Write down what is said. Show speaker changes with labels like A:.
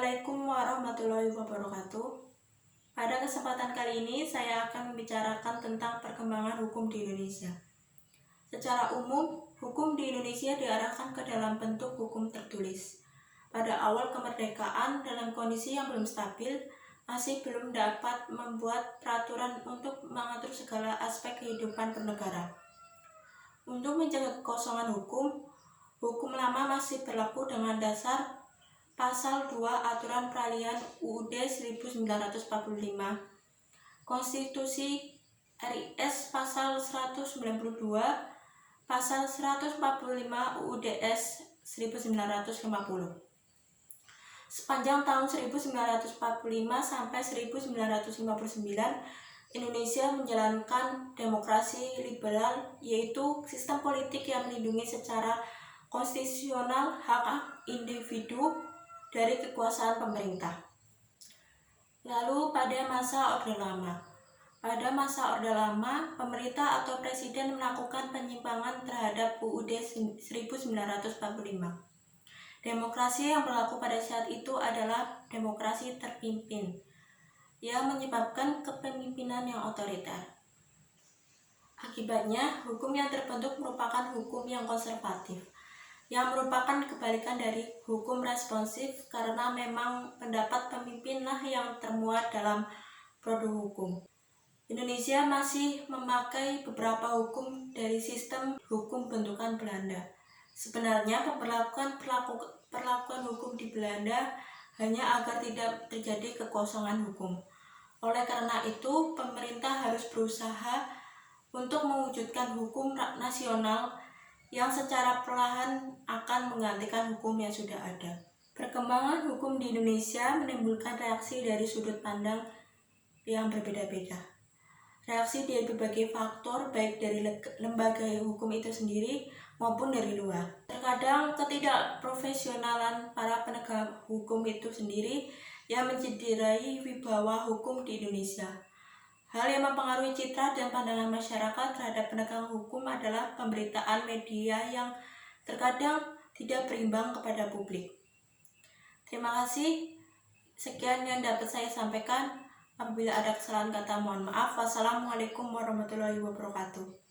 A: Assalamualaikum warahmatullahi wabarakatuh. Pada kesempatan kali ini saya akan membicarakan tentang perkembangan hukum di Indonesia. Secara umum, hukum di Indonesia diarahkan ke dalam bentuk hukum tertulis. Pada awal kemerdekaan, dalam kondisi yang belum stabil, masih belum dapat membuat peraturan untuk mengatur segala aspek kehidupan bernegara. Untuk menjaga kekosongan hukum lama masih berlaku dengan dasar Pasal 2 Aturan Peralihan UUD 1945, Konstitusi RIS Pasal 192, Pasal 145 UUDS 1950. Sepanjang tahun 1945 sampai 1959, Indonesia menjalankan demokrasi liberal, yaitu sistem politik yang melindungi secara konstitusional hak individu dari kekuasaan pemerintah. Lalu pada masa Orde Lama. Pada masa Orde Lama, pemerintah atau presiden melakukan penyimpangan terhadap UUD 1945. Demokrasi yang berlaku pada saat itu adalah demokrasi terpimpin, yang menyebabkan kepemimpinan yang otoriter. Akibatnya, hukum yang terbentuk merupakan hukum yang konservatif, yang merupakan kebalikan dari hukum responsif, karena memang pendapat pemimpinlah yang termuat dalam produk hukum. Indonesia masih memakai beberapa hukum dari sistem hukum bentukan Belanda. Sebenarnya perlakuan hukum di Belanda hanya agar tidak terjadi kekosongan hukum. Oleh karena itu, pemerintah harus berusaha untuk mewujudkan hukum nasional yang secara perlahan akan menggantikan hukum yang sudah ada. Perkembangan hukum di Indonesia menimbulkan reaksi dari sudut pandang yang berbeda-beda. Reaksi dari berbagai faktor, baik dari lembaga hukum itu sendiri maupun dari luar. Terkadang ketidakprofesionalan para penegak hukum itu sendiri yang mencederai wibawa hukum di Indonesia. Hal yang mempengaruhi citra dan pandangan masyarakat terhadap penegak hukum adalah pemberitaan media yang terkadang tidak berimbang kepada publik. Terima kasih. Sekian yang dapat saya sampaikan. Apabila ada kesalahan kata, mohon maaf. Wassalamualaikum warahmatullahi wabarakatuh.